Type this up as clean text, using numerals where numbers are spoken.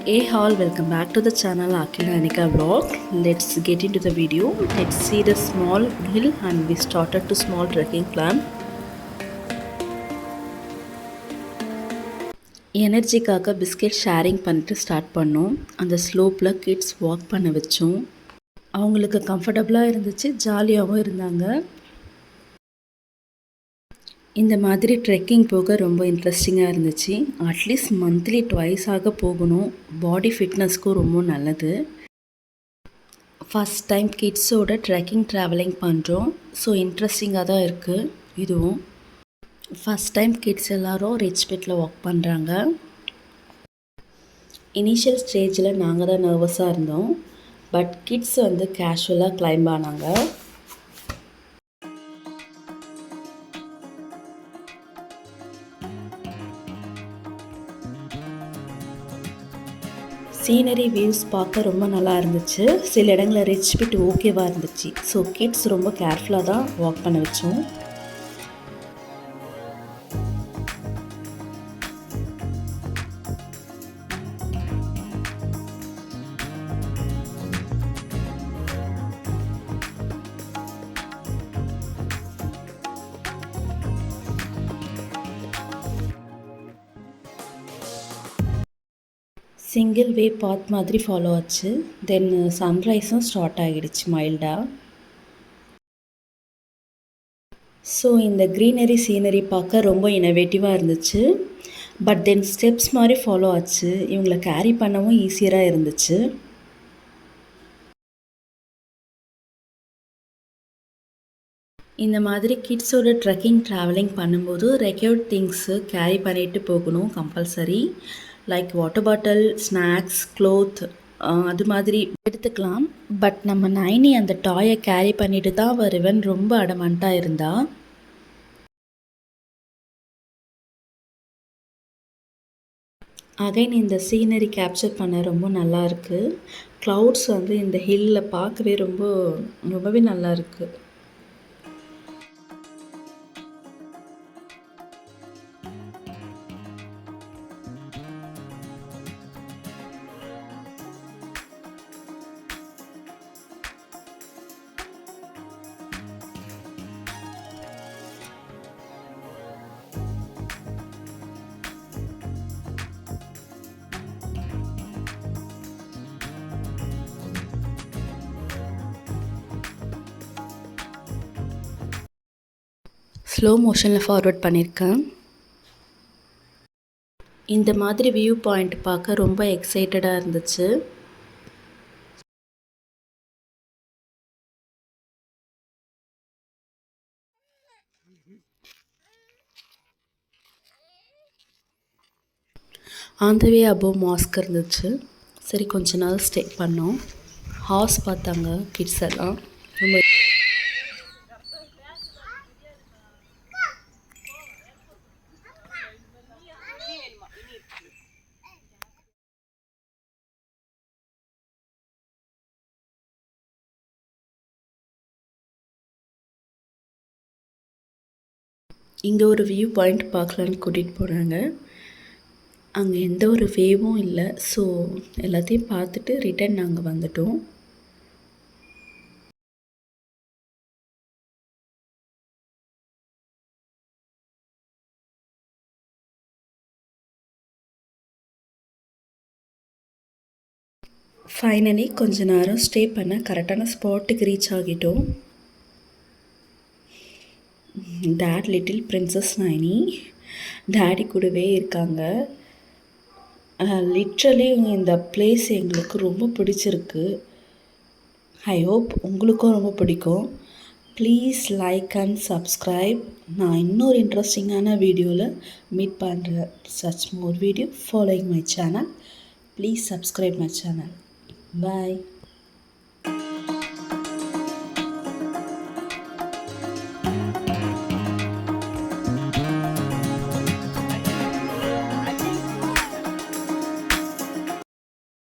Hey all, welcome back to the channel Akila Anika vlog. Let's get into the video. Let's see the small hill and we started to small trekking plan. எனர்ஜிக்காக biscuit sharing பண்ணிட்டு start பண்ணோம். அந்த ஸ்லோப்பில் kids walk பண்ண வச்சோம். அவங்களுக்கு கம்ஃபர்டபுளாக இருந்துச்சு, ஜாலியாகவும் இருந்தாங்க. இந்த மாதிரி ட்ரெக்கிங் போக ரொம்ப இன்ட்ரெஸ்டிங்காக இருந்துச்சு. அட்லீஸ்ட் மந்த்லி ட்வைஸ் ஆக போகணும். பாடி ஃபிட்னஸ்க்கும் ரொம்ப நல்லது. ஃபஸ்ட் டைம் கிட்ஸோட ட்ரெக்கிங் ட்ராவலிங் பண்ணுறோம். ஸோ இன்ட்ரெஸ்டிங்காக தான் இருக்குது இதுவும். ஃபஸ்ட் டைம் கிட்ஸ் எல்லோரும் ரிச் பெட்டில் வாக் பண்ணுறாங்க. இனிஷியல் ஸ்டேஜில் நாங்கள் தான் நர்வஸாக இருந்தோம். பட் கிட்ஸ் கேஷுவலாக கிளைம்ப் ஆனாங்க. சீனரி வியூஸ் பார்க்க ரொம்ப நல்லா இருந்துச்சு. சில இடங்களில் ரிச் பிட் ஓகேவாக இருந்துச்சு. ஸோ கிட்ஸ் ரொம்ப கேர்ஃபுல்லாக தான் வாக் பண்ண வச்சோம். சிங்கிள் வே பாத் மாதிரி ஃபாலோ ஆச்சு. தென் சன்ரைஸும் ஸ்டார்ட் ஆகிடுச்சு மைல்டாக. ஸோ இந்த க்ரீனரி சீனரி பார்க்க ரொம்ப இனோவேட்டிவாக இருந்துச்சு. பட் தென் ஸ்டெப்ஸ் மாதிரி ஃபாலோ ஆச்சு. இவங்களை கேரி பண்ணவும் ஈஸியராக இருந்துச்சு. இந்த மாதிரி கிட்ஸோட ட்ரெக்கிங் ட்ராவலிங் பண்ணும்போது ரெக்யர்ட் திங்ஸு கேரி பண்ணிட்டு போகணும் compulsory. Like water bottle, snacks, cloth அது மாதிரி எடுத்துக்கலாம். பட் நம்ம நைனி அந்த டாயை கேரி பண்ணிட்டு தான் வருவன் ரொம்ப அடமண்ட்டாக இருந்தா. அகைன் இந்த சீனரி கேப்சர் பண்ண ரொம்ப நல்லா இருக்குது. க்ளவுட்ஸ் இந்த ஹில்லில் பார்க்கவே ரொம்பவே நல்லா இருக்குது. ஸ்லோ மோஷனில் ஃபார்வர்ட் பண்ணியிருக்கேன். இந்த மாதிரி வியூ பாயிண்ட் பார்க்க ரொம்ப எக்ஸைட்டடாக இருந்துச்சு. On the way above mask இருந்துச்சு. சரி கொஞ்ச நாள் ஸ்டே பண்ணோம். ஹார்ஸ் பார்த்தாங்க கிட்ஸ் எல்லாம். ரொம்ப இங்கே ஒரு வியூ பாயிண்ட் பார்க்கலான்னு கூட்டிகிட்டு போகிறாங்க. அங்கே எந்த ஒரு வேவும் இல்லை. ஸோ எல்லாத்தையும் பார்த்துட்டு ரிட்டன் நாங்கள் வந்துட்டோம். ஃபைனலி கொஞ்ச நேரம் ஸ்டே பண்ண கரெக்டான ஸ்பாட்டுக்கு ரீச் ஆகிட்டோம். டேட் லிட்டில் பிரின்சஸ் நைனி டேடி கூடவே இருக்காங்க. லிட்ரலி இந்த பிளேஸ் எங்களுக்கு ரொம்ப பிடிச்சிருக்கு. ஐ ஹோப் உங்களுக்கும் ரொம்ப பிடிக்கும். Please like and subscribe. நான் இன்னொரு இன்ட்ரெஸ்டிங்கான வீடியோவில் மீட் பண்ணுறேன். Such more video following my channel. Please subscribe my channel. Bye.